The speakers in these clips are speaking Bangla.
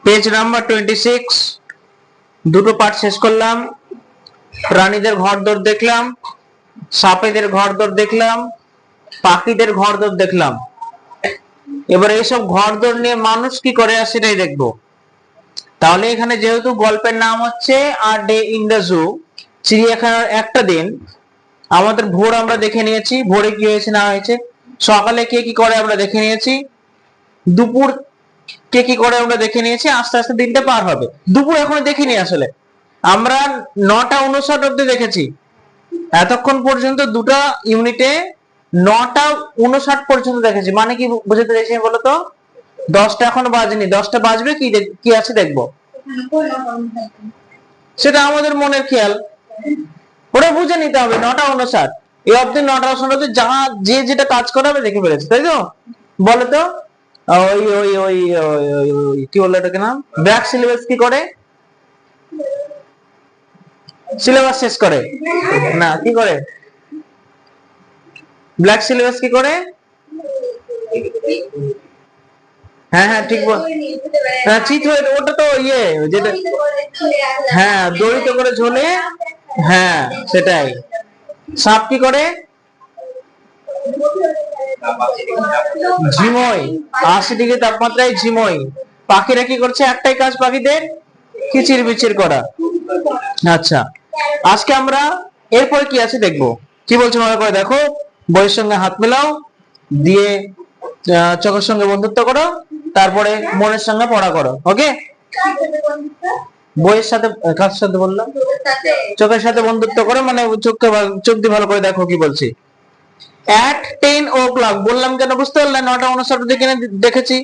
পেজ নাম্বার 26, দুটো পার্ট শেষ করলাম। প্রাণীদের ঘরদোর দেখলাম, সাপেদের ঘরদোর দেখলাম, পাখিদের ঘরদোর দেখলাম। এবার এইসব ঘরদোর নিয়ে মানুষ কি করে সেটাই দেখবো। তাহলে এখানে যেহেতু গল্পের নাম হচ্ছে a day in the zoo, চিড়িয়াখানার একটা দিন, আমাদের ভোর আমরা দেখে নিয়েছি, ভোরে কি হয়েছে না হয়েছে, সকালে কে কি করে আমরা দেখে নিয়েছি, দুপুর কে কি করে আমরা দেখে নিয়েছি, আস্তে আস্তে দিনটা পার হবে। দুপুর এখনো দেখিনি, আসলে আমরা 9:59 অব্দি দেখেছি। এতক্ষণ পর্যন্ত দুটা ইউনিটে 9:59 পর্যন্ত দেখেছি। মানে কি বুঝতে চাইছি বলতো? 10টা এখনো বাজেনি, 10টা বাজবে, কি আছে দেখবো। সেটা আমাদের মনের খেয়াল, ওটা বুঝে নিতে হবে। 9:59 এই অব্দি, 9:59 যা যে যেটা কাজ করে আমি দেখে ফেলেছি, তাই তো? বলে তো ওই ওই ওই কি বললো এটাকে নাম, ব্যাক সিলেবাস কি করে, সিলেবাস শেষ করে না, কি করে ব্ল্যাক সিলেবাস কি করে? হ্যাঁ হ্যাঁ ঠিক বল, হ্যাঁ চিত হয়ে, ওটা তো ইয়ে যেটা, হ্যাঁ দড়িতে করে ঝোলে, হ্যাঁ সেটাই। সাপ কি করে? ঝিময়, 80 ডিগ্রি তাপমাত্রায় ঝিময়। পাখিরা কি করছে? একটাই কাজ পাখিদের, কিচির বিচির করা। আচ্ছা, আজকে আমরা এরপরে কি আছে দেখবো। কি বলছো মনে করে দেখো, বইয়ের সঙ্গে হাত মেলাও, দিয়ে চোখের সঙ্গে বন্ধুত্ব করো, তারপরে মনের সঙ্গে পড়া করো। ওকে, বইয়ের সাথে, কার সাথে বললাম, চোখের সাথে বন্ধুত্ব করো, মানে চোখ দিয়ে ভালো করে দেখো কি বলছি। at 10 o'clock বললাম কেন, বুঝতে পারলে? 9:59 অব্দি দেখেছি,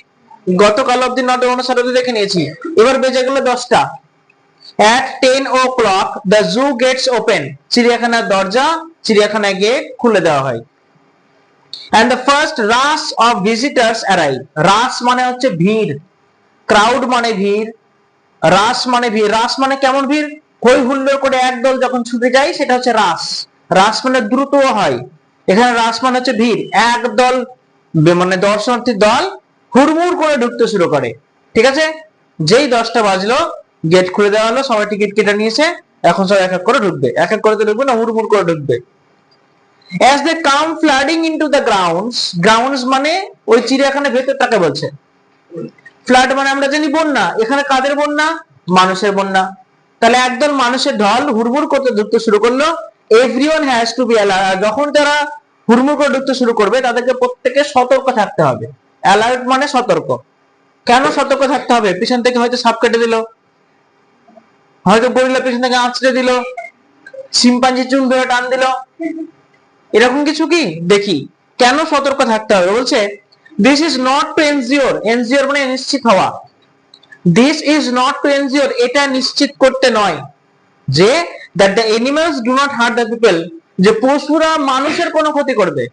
গতকাল অব্দি 9:59 অব্দি দেখে নিয়েছি। এবার বেজে গেল 10টা। at 10 o'clock the zoo gets open, চিড়িয়াখানার দরজা, চিড়িয়াখানায় গেট খুলে দেওয়া হয়। and the first rush of visitors arrive, rush মানে হচ্ছে ভিড়, ক্রাউড মানে ভিড়, রাস মানে ভিড়। রাস মানে কেমন ভিড়? হই হুল্লোড় করে একদল যখন ছুটে যায় সেটা হচ্ছে রাস। রাস মানে দ্রুত হয়, এখানে রাস মানে হচ্ছে ভিড়। একদল মানে দর্শনার্থীর দল হুড়মুড় করে ঢুকতে শুরু করে। ঠিক আছে, যেই 10টা বাজলো গেট খুলে দেওয়া হলো, সবাই টিকিট কেটে নিয়েছে, এখন সব এক এক করে ঢুকবে। এক এক করে তো ঢুকবে না, হুড়মুড় করে ঢুকবে। as they come flooding into the grounds, grounds মানে ওই চিড়িয়াখানার ভেতরটাকে বলছে। ফ্লাড মানে আমরা জানি বন্যা, এখানে কাদের বন্যা? মানুষের বন্যা। তাহলে একদল মানুষের ঢল হুড়মুড় করতে ঢুকতে শুরু করলো। Everyone has to be alert, যখন তারা হুড়মুড় করে ঢুকতে শুরু করবে তাদেরকে প্রত্যেকে সতর্ক থাকতে হবে। অ্যালার্ট মানে সতর্ক। কেন সতর্ক থাকতে হবে? পিছন থেকে হয়তো সাপ কেটে দিল, হয়তো গরিলা পিছন থেকে আঁচড়ে দিল, শিম্পাঞ্জি চুল ধরে টান দিল, এরকম কিছু কি দেখি। কেন সতর্ক থাকতে হবে বলছে? দিস ইজ নট টু এনজিওর, এনজিওর মানে নিশ্চিত হওয়া। দিস ইজ নট টু এনজিওর, এটা নিশ্চিত করতে নয় যে that the animals do not heart the people, যে পশুরা মানুষের কোনো ক্ষতি করবে।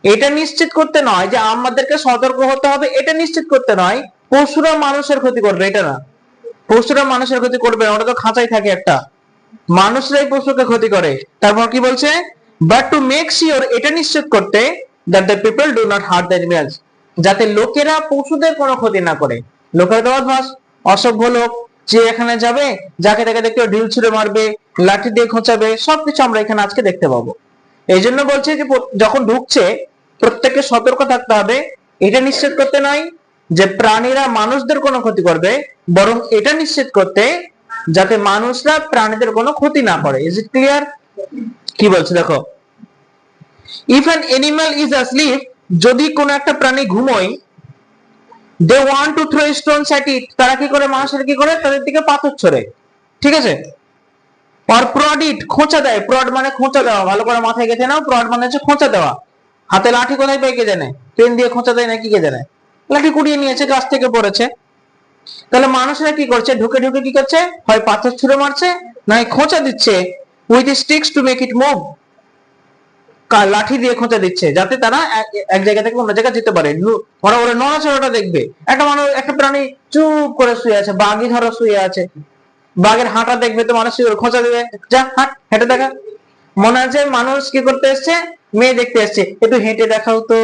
এটা নিশ্চিত করতে নয় যে আমাদেরকে সতর্ক হতে হবে, এটা নিশ্চিত করতে নয় পশুরা মানুষের ক্ষতি করবে, এটা না। পশুরা মানুষের ক্ষতি করবে না, ওটা তো খাঁচাই থাকে একটা, মানুষরাই পশুকে ক্ষতি করে। তারপর কি বলছে? বাট টু মেক শিওর, এটা নিশ্চিত করতে, that the people do not heart the animals, যাতে লোকেরা পশুদের কোনো ক্ষতি না করে। লোকেরা তো অভ্যাস, অসভ্য লোক, যে এখানে যাবে, যাকে তাকে দেখতে ঢিল ছুঁড়ে মারবে, লাঠি দিয়ে খোঁচাবে, সবকিছু আমরা এখানে আজকে দেখতে পাবো। এই জন্য বলছে যে যখন ঢুকছে প্রত্যেককে সতর্ক থাকতে হবে। এটা নিশ্চিত করতে নয় যে প্রাণীরা মানুষদের কোনো ক্ষতি করবে, বরং এটা নিশ্চিত করতে যাতে মানুষরা প্রাণীদের কোনো ক্ষতি না করে। Is it clear? কি বলছে দেখো, if an animal is asleep, যদি কোনো একটা প্রাণী ঘুমোয়, they want to throw stones at it, তারা কি করে? মানুষের কি করে? তাদের দিকে পাথর ছোড়ে। ঠিক আছে, অর প্রড ইট, খোঁচা দেয়। প্রড মানে খোঁচা দেওয়া, ভালো করে মাথায় গেঁথে নাও। প্রড মানে হচ্ছে খোঁচা দেওয়া। হাতে লাঠি কোথায় পাই কে জানে, পেন দিয়ে খোঁচা দেয় নাকি কে জানে, লাঠি কুড়িয়ে নিয়েছে, গাছ থেকে পড়েছে। তাহলে মানুষরা কি করছে? ঢুকে ঢুকে কি করছে? হয় পাথর ছুঁড়ে মারছে, নয় খোঁচা দিচ্ছে with sticks to make it move, লাঠি দিয়ে খোঁচা দিচ্ছে যাতে তারা এক জায়গা থেকে অন্য জায়গায় যেতে পারে। ওরা ওরা নড়াচড়াটা দেখবে। একটা মানুষ, একটা প্রাণী চুপ করে শুয়ে আছে, বাঘই ধরো শুয়ে আছে, বাঘের হাঁটা দেখবে তো মানুষ খোঁচা দেবে, যা হাঁট, হেঁটে দেখা। মনে আছে মানুষ কি করতে এসছে? মেয়ে দেখতে এসছে, একটু হেঁটে দেখাও তো,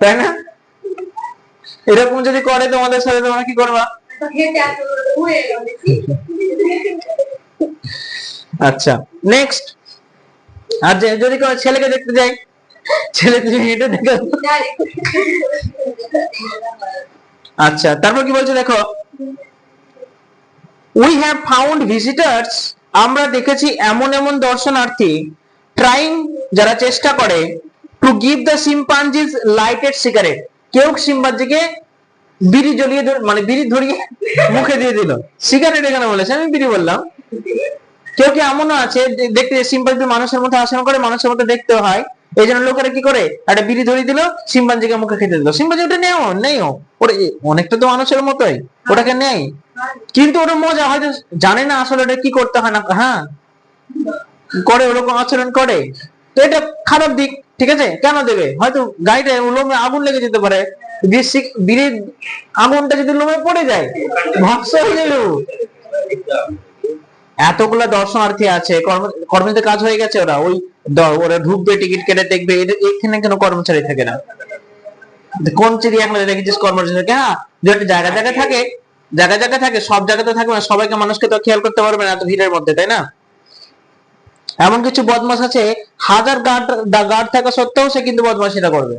তাই না? এরকম যদি করে তোমাদের সাথে, তোমরা কি করবা? আচ্ছা, নেক্সট। আর যদি কোনো ছেলেকে দেখতে যাই, ছেলে তুমি হেঁটে দেখো। আচ্ছা, তারপর কি বলছে দেখো, উই হ্যাভ ফাউন্ড ভিজিটার্স, আমরা দেখেছি এমন এমন দর্শনার্থী, ট্রাইং, যারা চেষ্টা করে, to give the chimpanzees lighted cigarette, কেউ শিম্পাঞ্জিকে বিড়ি জ্বলিয়ে মানে বিড়ি ধরিয়ে মুখে দিয়ে দিল। সিগারেট এখানে বলেছে, আমি বিড়ি বললাম। কেউ কি এমনও আছে দেখতে শিম্পাঞ্জি মানুষের মতো আচরণ করে, মানুষের মতো দেখতে হয়, এই জন্য লোকেরা কি করে, একটা বিড়ি ধরিয়ে দিল, শিম্পাঞ্জিকে মুখে খেতে দিল। শিম্পাঞ্জি ওটা নেই, ওটা অনেকটা তো মানুষের মতোই, ওটাকে নেই, কিন্তু ওটা মজা, হয়তো জানে না আসলে ওটা কি করতে হয় না, হ্যাঁ করে, ওরকম আচরণ করে। তো এটা খারাপ দিক, ঠিক আছে, কেন দেবে? হয়তো গাড়িটা লোমে আগুন লেগে যেতে পারে, বিড়ির আগুনটা যদি লোমে পড়ে যায়, ভস্ম হয়ে যাবে। এতগুলা দর্শনার্থী আছে, কর্মীদের কাজ হয়ে গেছে, ওরা ঢুকবে, টিকিট কেটে দেখবে, এখানে কেন কর্মচারী থাকে না? কোন চিড়িয়াখানায় দেখেছিস কর্মচারী থাকে? হ্যাঁ, যে জায়গা জায়গায় থাকে, জায়গা জায়গায় থাকে, সব জায়গাতে থাকবে না, সবাইকে মানুষকে তো খেয়াল করতে পারবে না এত ভিড়ের মধ্যে, তাই না? এমন কিছু বদমাশ আছে, হাজার গার্ড থাকা সত্ত্বেও সে কিন্তু বদমাশিটা করবে,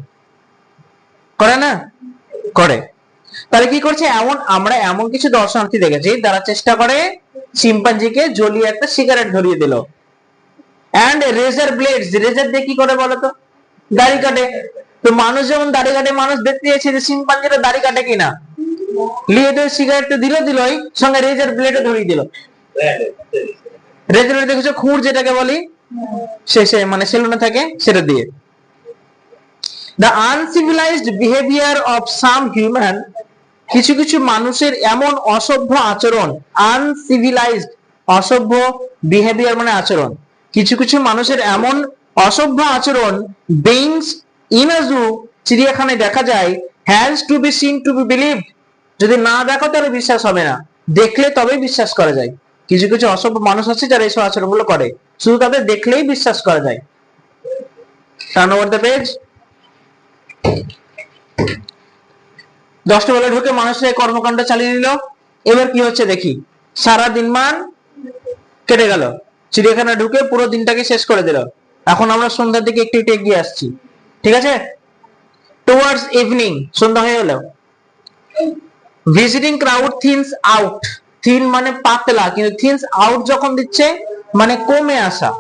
করে না? করে। তাহলে কি করছে, আমরা এমন কিছু দর্শনার্থী দেখেছি যারা চেষ্টা করে শিম্পাঞ্জিকে জ্বলিয়ে একটা সিগারেট ধরিয়ে দিল। এন্ড রেজার ব্লেডস, রেজার দিয়ে কি করে বলতো? দাড়ি কাটে। তো মানুষ যেমন দাড়ি কাটে, মানুষ দেখতে যাচ্ছে যে শিম্পাঞ্জিরা দাড়ি কাটে কিনা, লিয়ে দিয়ে সিগারেট তো দিলই, সঙ্গে রেজার ব্লেডও ধরিয়ে দিল। রেজার দেখেছো, খুঁড় যেটাকে বলি, শেষে মানে সেলুনে থাকে, সেটা দিয়ে। The uncivilized behavior of some human, কিছু কিছু মানুষের এমন অসভ্য আচরণ, আনসিভিলাইজড, অসভ্য, বিহেভিয়ার মানে আচরণ, কিছু কিছু মানুষের এমন অসভ্য আচরণ, beings in a zoo, চিড়িয়াখানায় দেখা যায়, has to be seen to be believed, যদি না দেখো তাহলে বিশ্বাস হবে না, দেখলে তবেই বিশ্বাস করা যায়। কিছু কিছু অসভ্য মানুষ আছে যারা এইসব আচরণগুলো করে, শুধু তাদের দেখলেই বিশ্বাস করা যায়। Turn over the page. 10টা বেলা ঢুকে মানুষের কর্মকাণ্ড চালিয়ে নিল। এবার কি হচ্ছে দেখি, সারা দিন মান কেটে গেল, চিড়িয়াখানা ঢুকে পুরো দিনটাকে শেষ করে দিল। এখন আমরা সন্ধ্যার দিকে একটু একটু এগিয়ে আসছি, ঠিক আছে? টুয়ার্ডস ইভিনিং, সন্ধ্যা হয়ে গেল। ভিজিটিং ক্রাউড থিনস আউট, থিন মানে পাতলা, কিন্তু থিনস আউট যখন দিচ্ছে মানে কমে আসা,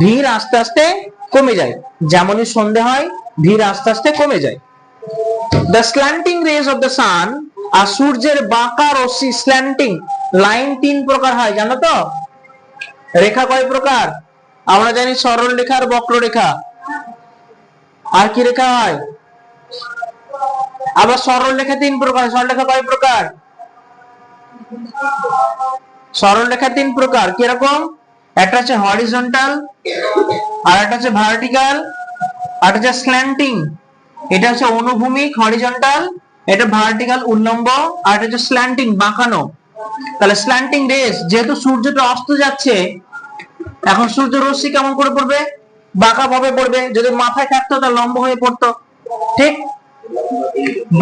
ভিড় আস্তে আস্তে কমে যায়। যেমনই সন্ধ্যা হয়, ভিড় আস্তে আস্তে কমে যায়। The slanting rays of the sun, আর সূর্যের বাঁকা রশ্মি, স্ল্যান্টিং, লাইন 3 প্রকার হয়, জানো তো? রেখা কয় প্রকার? আমরা জানি সরল রেখা আর বক্ররেখা, আর কি রেখা হয়? আবার সরল রেখা 3 প্রকার। সরল রেখা কয় প্রকার? সরল রেখা 3 প্রকার, কিরকম? একটা হচ্ছে হরিজন্টাল, আর একটা হচ্ছে ভার্টিক্যাল, আর একটা হচ্ছে স্ল্যান্টিং। এটা হচ্ছে অনুভূমিক হরিজন্টাল, এটা ভার্টিক্যাল উল্লম্ব, আর এটা হচ্ছে স্ল্যান্টিং বাঁকানো। তাহলে স্ল্যান্টিং রেস, যেহেতু সূর্যটা অস্ত যাচ্ছে, এখন সূর্য রশ্মি কেমন করে পড়বে? বাঁকা ভাবে পড়বে। যদি মাথায় থাকতো তাহলে লম্ব হয়ে পড়তো, ঠিক?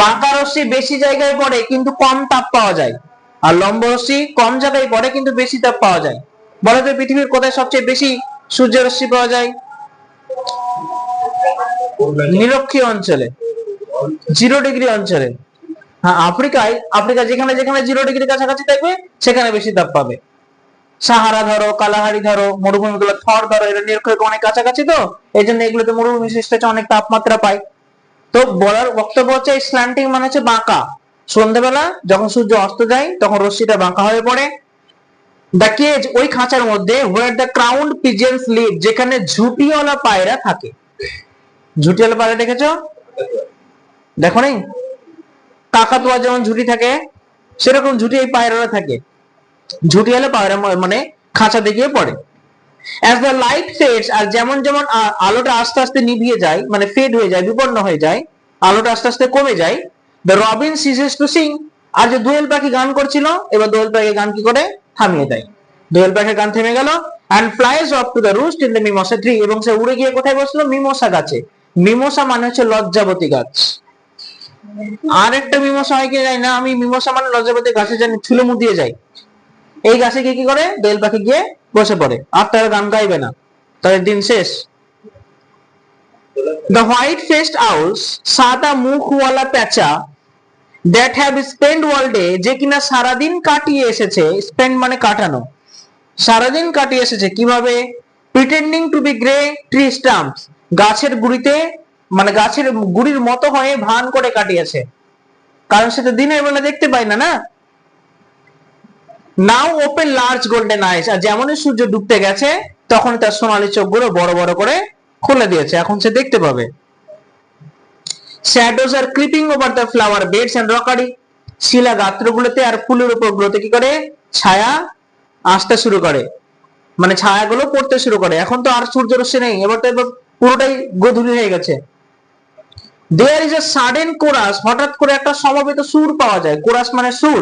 বাঁকা রশ্মি বেশি জায়গায় পড়ে কিন্তু কম তাপ পাওয়া যায়, আর লম্ব রশ্মি কম জায়গায় পড়ে কিন্তু বেশি তাপ পাওয়া যায়। বলো তো পৃথিবীর কোথায় সবচেয়ে বেশি সূর্যের রশ্মি পাওয়া যায়? নিরক্ষীয় অঞ্চলে, 0 ডিগ্রি অঞ্চলে। হ্যাঁ, আফ্রিকা যেখানে যেখানে 0 ডিগ্রির কাছাকাছি থাকবে সেখানে বেশি তাপ পাবে। সাহারা ধরো, কালাহারি ধরো, মরুভূমিগুলো, থর ধরো, এরা নিরক্ষরেখা অনেক কাছাকাছি, তো এই জন্য এগুলোতে মরুভূমি সৃষ্টি অনেক তাপমাত্রা পায়। তো বলার বক্তব্য হচ্ছে স্ল্যান্টিং মানে হচ্ছে বাঁকা। সন্ধ্যাবেলা যখন সূর্য অস্ত যায় তখন রশ্মিটা বাঁকা হয়ে পড়ে। দ্য কেজ, ওই খাঁচার মধ্যে, where the crowned pigeons live, যেখানে ঝুঁটিওয়ালা পায়রা থাকে। ঝুঁটিওয়ালা পায়রা দেখেছো? দেখো নি? কাকাতুয়া যেমন ঝুঁটি থাকে, সেরকম ঝুঁটি এই পায়রারা থাকে। ঝুঁটিওয়ালা পায়রা মানে খাঁচা দিয়ে পড়ে। As the light fades, আর যেমন যেমন আলোটা আস্তে আস্তে নিভিয়ে যায়, মানে ফেড হয়ে যায়, বিপন্ন হয়ে যায়, আলোটা আস্তে আস্তে কমে যায়, the robin ceases to sing, আর যে দোয়েল পাখি গান করছিল, এবার দোয়েল পাখি গান কি করে? থামিয়ে দেয়। দোয়েল পাখির গান থেমে গেল। and flies off to the roost in the mimosa tree, এবং সে উড়ে গিয়ে কোথায় বসলো? মিমোসা গাছে। মিমোসা মানে হচ্ছে লজ্জাবতী গাছ। আর একটা মীমাংসা হয় কি যায় না, আমি মীমাংসা মানে লজ্জাপতি গাছে জানি ছুলে দিয়ে যাই, এই গাছে কি করে দোয়েল পাখি গিয়ে বসে পড়ে, আর তার গান গাইবে না, তাদের দিন শেষ। The white-faced owls, সাদা মুখওয়ালা পেঁচা, that have spent all day, যে কিনা সারাদিন কাটিয়ে এসেছে, spend মানে কাটানো, সারাদিন কাটিয়ে এসেছে কিভাবে, pretending to be grey tree stumps, গাছের গুড়িতে মানে গাছের গুড়ির মতো হয়ে ভান করে কাটিয়েছে, কারণ সেটা দিনের বেলা দেখতে পায় না না। নাও ওপেন লার্জ গোল্ডেন আইস, আর যেমনই সূর্য ডুবতে গেছে তখন তার সোনালী চোখগুলো বড় বড় করে খুলে দিয়েছে, এখন সে দেখতে পাবে। Shadows are creeping over the flower beds and rockery, শিলা গাত্রগুলোতে আর ফুলের উপর গুলোতে কি করে ছায়া আসতে শুরু করে, মানে ছায়াগুলো পড়তে শুরু করে। এখন তো আর সূর্য রশ্মি নেই, এবার তো পুরোটাই গোধূলি হয়ে গেছে। There is a sudden chorus, হঠাৎ করে একটা সমবেত সুর পাওয়া যায়, কোরাস মানে সুর,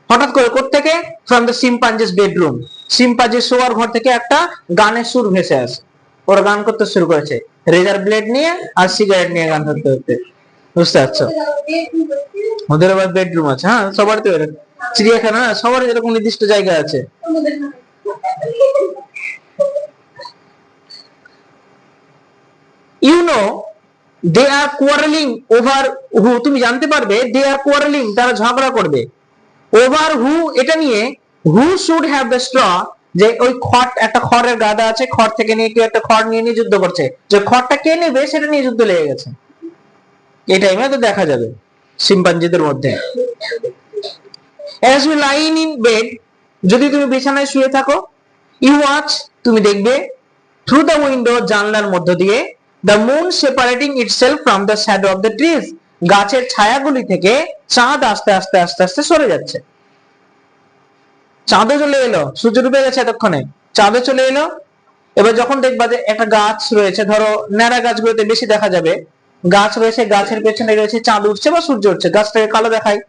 হঠাৎ করে কোত্থেকে, ফ্রম দ্য শিম্পাঞ্জিস বেডরুম, শিম্পাঞ্জির শোয়ার ঘর থেকে একটা গানের সুর ভেসে আসে, ওরা গান করতে শুরু করেছে রেজার ব্লেড নিয়ে আর সিগারেট নিয়ে গান করতে করতে, বুঝতে পারছো? ওদের আবার বেডরুম আছে, হ্যাঁ সবার তো এরকম, চিড়িয়াখানা না সবার এরকম নির্দিষ্ট জায়গা আছে। You know they are quarrelling over who, তুমি জানতে পারবে দে আর কোয়ারেলিং, তারা ঝগড়া করবে, ওভার হু এটা নিয়ে, হু শুড হ্যাভ দ্য স্ট্র, যে ওই খড়, একটা খড়ের গাদা আছে, খড় থেকে নিয়ে কেউ একটা খড় নিয়ে নিয়ে যুদ্ধ করছে, যে খড়টা কে নেবে সেটা নিয়ে যুদ্ধ লেগে গেছে, এই টাইমে তো দেখা যাবে শিম্পাঞ্জিদের মধ্যে। as we lie in bed, যদি তুমি বিছানায় শুয়ে থাকো, you watch তুমি দেখবে, through the window জানলার মধ্য দিয়ে, the moon separating itself from the shadow of the trees, গাছের ছায়াগুলি থেকে চাঁদ আস্তে আস্তে আস্তে আস্তে সরে যাচ্ছে, চাঁদও চলে এলো, সূর্য ডুবে গেছে এতক্ষণে, চাঁদও চলে এলো। এবার যখন দেখবা যে একটা গাছ রয়েছে, ধরো ন্যাড়া গাছগুলোতে বেশি দেখা যাবে, গাছ রয়েছে, গাছের পেছনে রয়েছে চাঁদ উঠছে বা সূর্য উঠছে, গাছটাকে কালো দেখায়,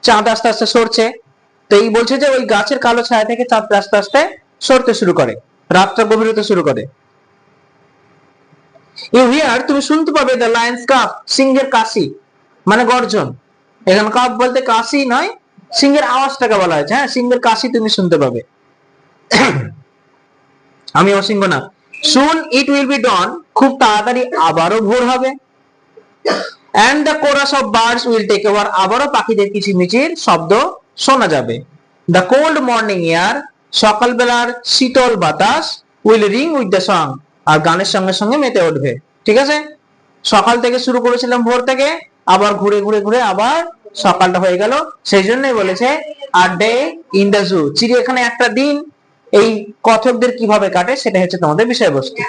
চাঁদ আস্তে আস্তে সরছে, তো এই বলছে যে ওই গাছের কালো ছায়া থেকে চাঁদ আস্তে আস্তে সরতে শুরু করে, রাতটা গভীর হতে শুরু করে। ইউ হিয়ার তুমি শুনতে পাবে দ্য লায়ন্স কাপ, সিংহের কাশি মানে গর্জন, এখানে কাপ বলতে কাশি নয়, সিংহের আওয়াজটাকে বলা হয়েছে, হ্যাঁ সিংহের কাশি তুমি শুনতে পাবে। আমি অসিংহ না। সুন ইট উইল বি ডন, খুব তাড়াতাড়ি আবারও ভোর হবে। and the chorus of birds will take over, আবারও পাখিদের কিচিরমিচির শব্দ শোনা যাবে। the cold morning air, সকালবেলার শীতল বাতাস, will ring with the song, আর গানের সঙ্গে সঙ্গে মেতে উঠবে। ঠিক আছে, সকাল থেকে শুরু করেছিলাম ভোর থেকে, আবার ঘুরে ঘুরে ঘুরে আবার সকালটা হয়ে গেল, সেই জন্যই বলেছে a day in the zoo, চিড়িয়াখানায় একটা দিন এই কচ্ছপদের কিভাবে কাটে সেটা হচ্ছে তোমাদের বিষয়বস্তু।